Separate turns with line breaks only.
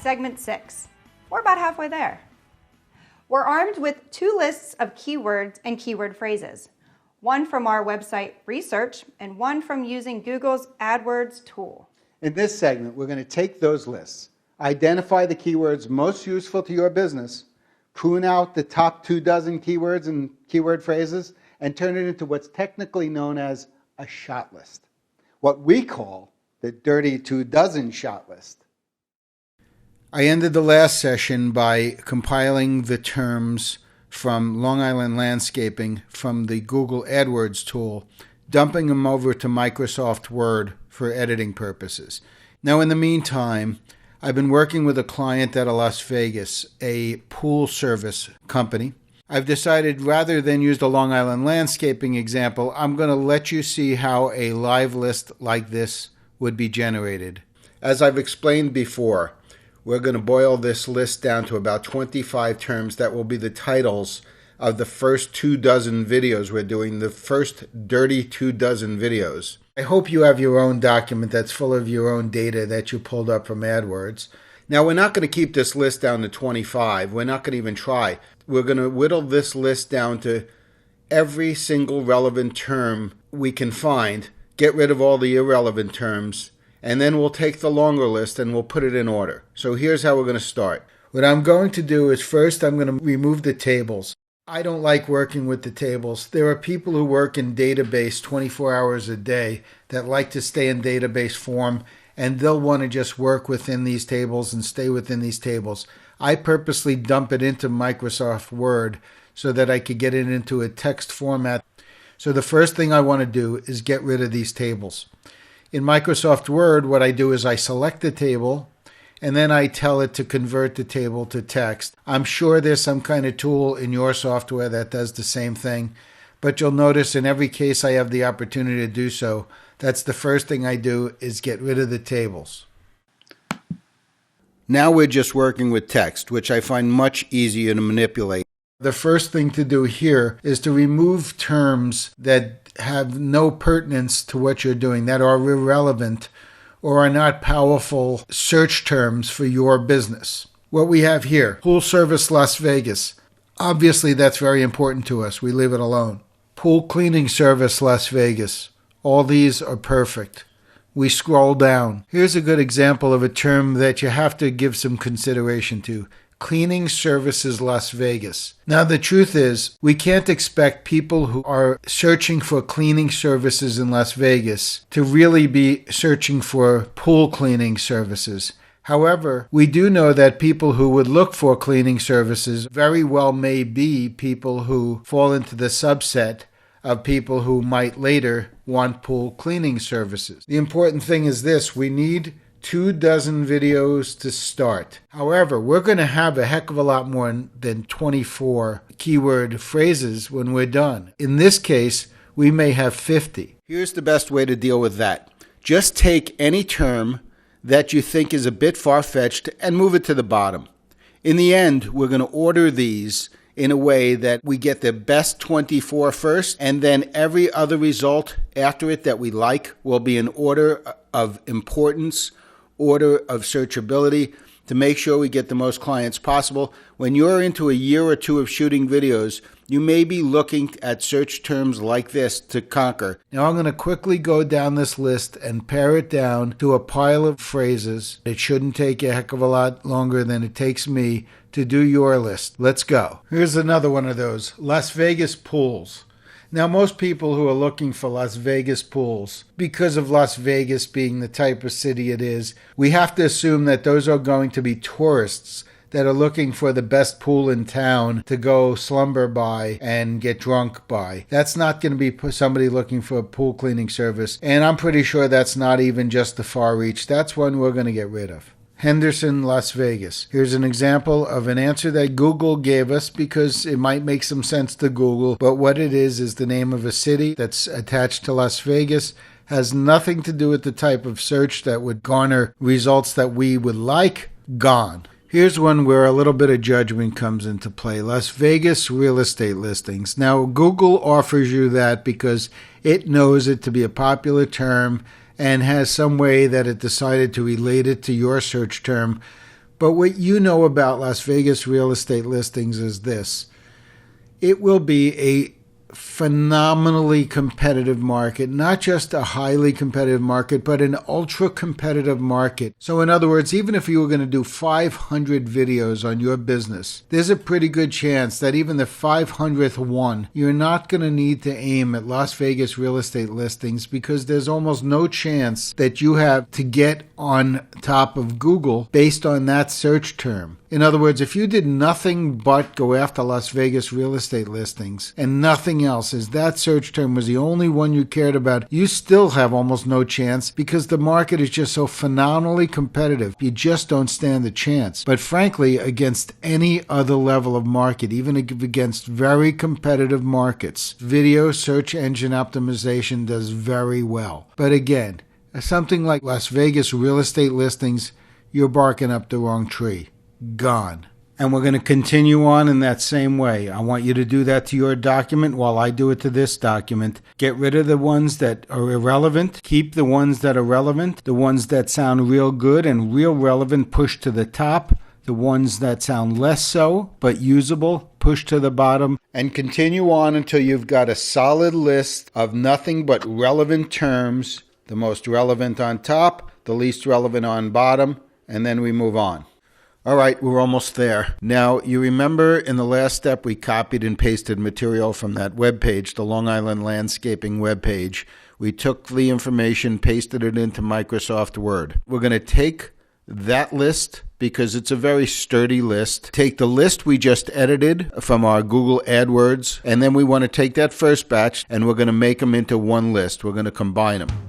segment 6. We're about halfway there. We're armed with 2 lists of keywords and keyword phrases, one from our website research and one from using Google's AdWords tool.
In this segment, we're going to take those lists, identify the keywords most useful to your business, prune out the top 24 keywords and keyword phrases, and turn it into what's technically known as a shot list, what we call the dirty 24 shot list. I ended the last session by compiling the terms from Long Island Landscaping from the Google AdWords tool, dumping them over to Microsoft Word for editing purposes. Now, in the meantime, I've been working with a client out of Las Vegas, a pool service company. I've decided rather than use the Long Island Landscaping example, I'm going to let you see how a live list like this would be generated. As I've explained before, we're going to boil this list down to about 25 terms that will be the titles of the first 24 videos we're doing, the first dirty 24 videos. I hope you have your own document that's full of your own data that you pulled up from AdWords. Now, we're not going to keep this list down to 25. We're not going to even try. We're going to whittle this list down to every single relevant term we can find, get rid of all the irrelevant terms, and then we'll take the longer list and we'll put it in order. So here's how we're going to start. What I'm going to do is first I'm going to remove the tables. I don't like working with the tables. There are people who work in database 24 hours a day that like to stay in database form, and they'll want to just work within these tables and stay within these tables. I purposely dump it into Microsoft Word so that I could get it into a text format. So the first thing I want to do is get rid of these tables. In Microsoft Word, what I do is I select the table, and then I tell it to convert the table to text. I'm sure there's some kind of tool in your software that does the same thing, but you'll notice in every case I have the opportunity to do so. That's the first thing I do is get rid of the tables. Now we're just working with text, which I find much easier to manipulate. The first thing to do here is to remove terms that have no pertinence to what you're doing, that are irrelevant or are not powerful search terms for your business. What we have here, pool service Las Vegas. Obviously, that's very important to us. We leave it alone. Pool cleaning service Las Vegas. All these are perfect. We scroll down. Here's a good example of a term that you have to give some consideration to. Cleaning services Las Vegas. Now, the truth is, we can't expect people who are searching for cleaning services in Las Vegas to really be searching for pool cleaning services. However, we do know that people who would look for cleaning services very well may be people who fall into the subset of people who might later want pool cleaning services. The important thing is this: we need 24 videos to start. However, we're going to have a heck of a lot more than 24 keyword phrases when we're done. In this case, we may have 50. Here's the best way to deal with that. Just take any term that you think is a bit far-fetched and move it to the bottom. In the end, we're going to order these in a way that we get the best 24 first, and then every other result after it that we like will be in order of importance, order of searchability, to make sure we get the most clients possible. When you're into a year or two of shooting videos, you may be looking at search terms like this to conquer. Now I'm going to quickly go down this list and pare it down to a pile of phrases. It shouldn't take a heck of a lot longer than it takes me to do your list. Let's go. Here's another one of those. Las Vegas pools. Now, most people who are looking for Las Vegas pools, because of Las Vegas being the type of city it is, we have to assume that those are going to be tourists that are looking for the best pool in town to go slumber by and get drunk by. That's not going to be somebody looking for a pool cleaning service, and I'm pretty sure that's not even just the far reach. That's one we're going to get rid of. Henderson, Las Vegas. Here's an example of an answer that Google gave us because it might make some sense to Google, but what it is the name of a city that's attached to Las Vegas. Has nothing to do with the type of search that would garner results that we would like. Gone. Here's one where a little bit of judgment comes into play. Las Vegas real estate listings. Now, Google offers you that because it knows it to be a popular term and has some way that it decided to relate it to your search term. But what you know about Las Vegas real estate listings is this. It will be a phenomenally competitive market, not just a highly competitive market, but an ultra competitive market. So in other words, even if you were going to do 500 videos on your business, there's a pretty good chance that even the 500th one, you're not going to need to aim at Las Vegas real estate listings, because there's almost no chance that you have to get on top of Google based on that search term. In other words, if you did nothing but go after Las Vegas real estate listings and nothing else, as that search term was the only one you cared about, you still have almost no chance, because the market is just so phenomenally competitive. You just don't stand a chance. But frankly, against any other level of market, even against very competitive markets, video search engine optimization does very well. But again, something like Las Vegas real estate listings, you're barking up the wrong tree. Gone. And we're going to continue on in that same way. I want you to do that to your document while I do it to this document. Get rid of the ones that are irrelevant. Keep the ones that are relevant. The ones that sound real good and real relevant, push to the top. The ones that sound less so, but usable, push to the bottom. And continue on until you've got a solid list of nothing but relevant terms. The most relevant on top, the least relevant on bottom, and then we move on. All right, we're almost there. Now, you remember in the last step, we copied and pasted material from that webpage, the Long Island Landscaping webpage. We took the information, pasted it into Microsoft Word. We're going to take that list, because it's a very sturdy list. Take the list we just edited from our Google AdWords, and then we want to take that first batch, and we're going to make them into one list. We're going to combine them.